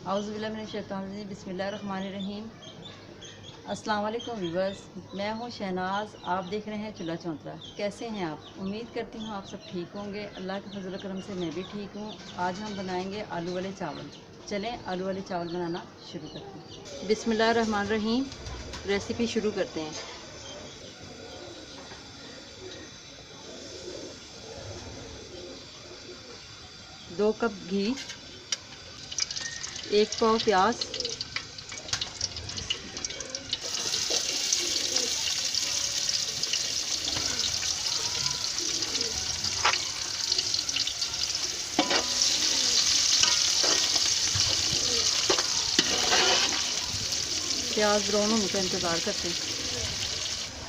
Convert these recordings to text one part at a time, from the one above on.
औज़ुबिल्लाहि मिनश्शैतानिर्रजीम बिस्मिल्लाहिर्रहमानिर्रहीम। अस्सलाम वालेकुम व्यूअर्स, मैं हूँ शहनाज। आप देख रहे हैं चूल्हा चौंतरा। कैसे हैं आप? उम्मीद करती हूँ आप सब ठीक होंगे। अल्लाह के फजल करम से मैं भी ठीक हूँ। आज हम बनाएंगे आलू वाले चावल। चलें आलू वाले चावल बनाना शुरू करते हैं। बिस्मिल्लाहिर्रहमानिर्रहीम। रेसिपी शुरू करते हैं। दो कप घी, 1 पाव प्याज, प्याज ब्राउन होने का इंतज़ार करते हैं।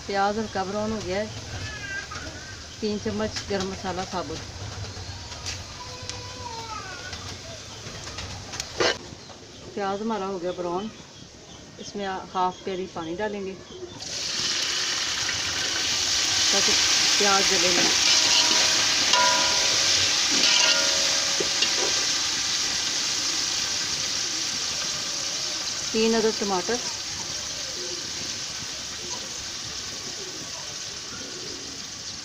प्याज हल्का ब्राउन हो गया है। 3 चम्मच गरम मसाला साबुत, प्याज हमारा हो गया ब्राउन। इसमें हाफ प्याली पानी डालेंगे ताकि प्याज जले नहीं। तीन अदद टमाटर,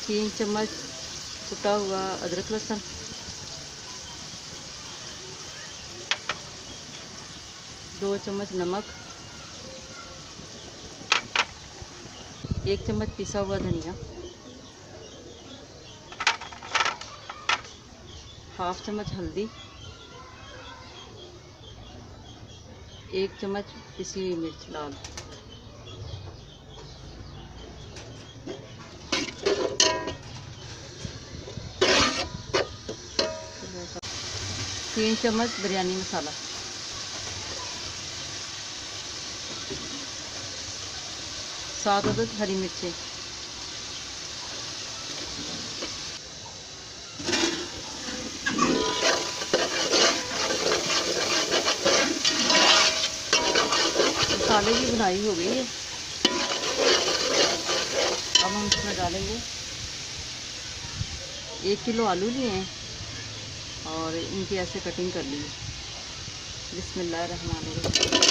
3 चम्मच कुटा हुआ अदरक लहसुन, 2 चम्मच नमक, 1 चम्मच पिसा हुआ धनिया, हाफ चम्मच हल्दी, 1 चम्मच पिसी हुई मिर्च लाल, तीन चम्मच बिरयानी मसाला, 7 अदद हरी मिर्चें, मसाले की बुनाई हो गई है। अब हम इसमें डालेंगे 1 किलो आलू लिए हैं और इनकी ऐसे कटिंग कर ली है। बिस्मिल्लाहिर्रहमानिर्रहीम।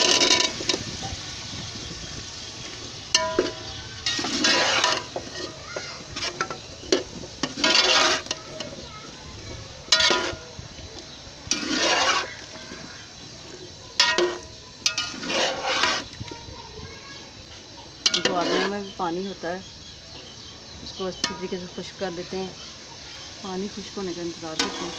जो आलू में भी पानी होता है उसको अच्छी तरीके से खुश्क कर देते हैं। पानी खुश्क होने का इंतज़ार करते हैं।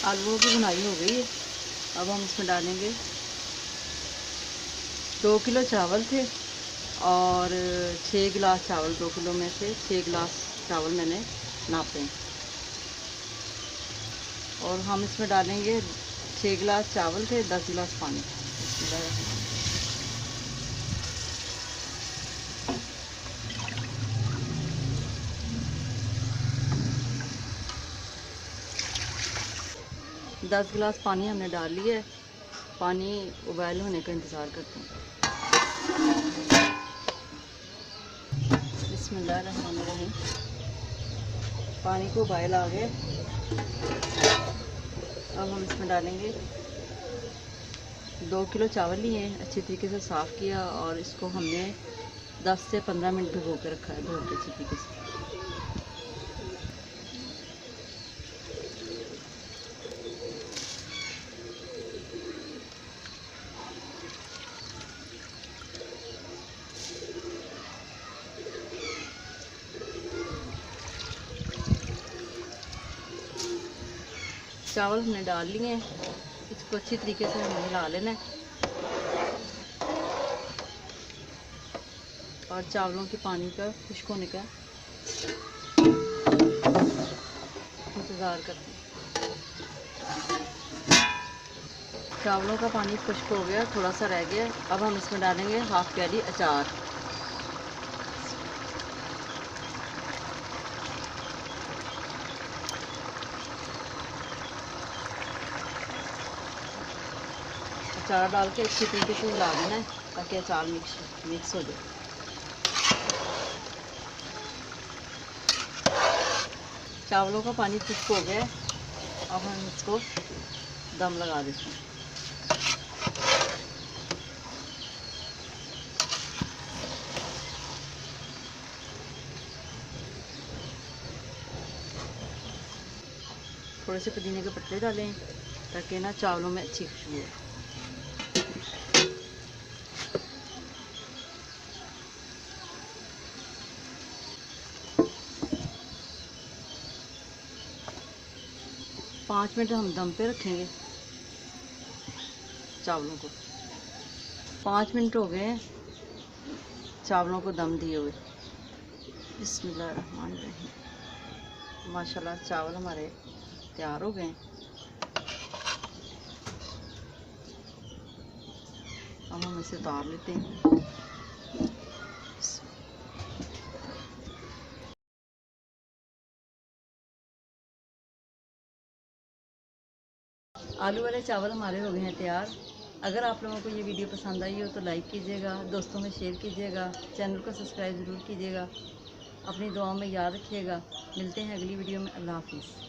आलूओं की बुनाई हो गई है। अब हम इसमें डालेंगे 2 किलो चावल थे और 6 गिलास चावल, 2 किलो में से 6 गिलास चावल मैंने नापे हैं। और हम इसमें डालेंगे 6 गिलास चावल थे, 10 गिलास पानी। 10 गिलास पानी हमने डाल लिया है। पानी उबाल होने का इंतज़ार करते हैं। बिस्मिल्लाहिर्रहमानिर्रहीम। पानी को उबाल आ गए। अब हम इसमें डालेंगे 2 किलो चावल लिए हैं, अच्छी तरीके से साफ़ किया और इसको हमने 10 से 15 मिनट भिगो के रखा है, धो के अच्छी तरीके से। चावल हमने डाल लिए हैं, इसको अच्छी तरीके से हमें हिला लेना है और चावलों के पानी का खुश्क होने का इंतज़ार करते हैं। चावलों का पानी खुश्क हो गया, थोड़ा सा रह गया। अब हम इसमें डालेंगे हाफ प्याली अचार, अचार डाल के अच्छी तरीके से हिला देना है ताकि अचार मिक्स हो जाए। चावलों का पानी खुश्क हो गया है, अब हम इसको दम लगा देते हैं। थोड़े से पुदीने के पत्ते डालें ताकि ना चावलों में अच्छी खुशबू हो। पाँच मिनट हम दम पे रखेंगे चावलों को। 5 मिनट हो गए चावलों को दम दिए हुए। बिस्मिल्लाहिर्रहमानिर्रहीम। माशाल्लाह चावल हमारे तैयार हो गए। अब हम इसे उतार लेते हैं। आलू वाले चावल हमारे हो गए हैं तैयार। अगर आप लोगों को ये वीडियो पसंद आई हो तो लाइक कीजिएगा, दोस्तों में शेयर कीजिएगा, चैनल को सब्सक्राइब ज़रूर कीजिएगा। अपनी दुआओं में याद रखिएगा। मिलते हैं अगली वीडियो में। अल्लाह हाफिज़।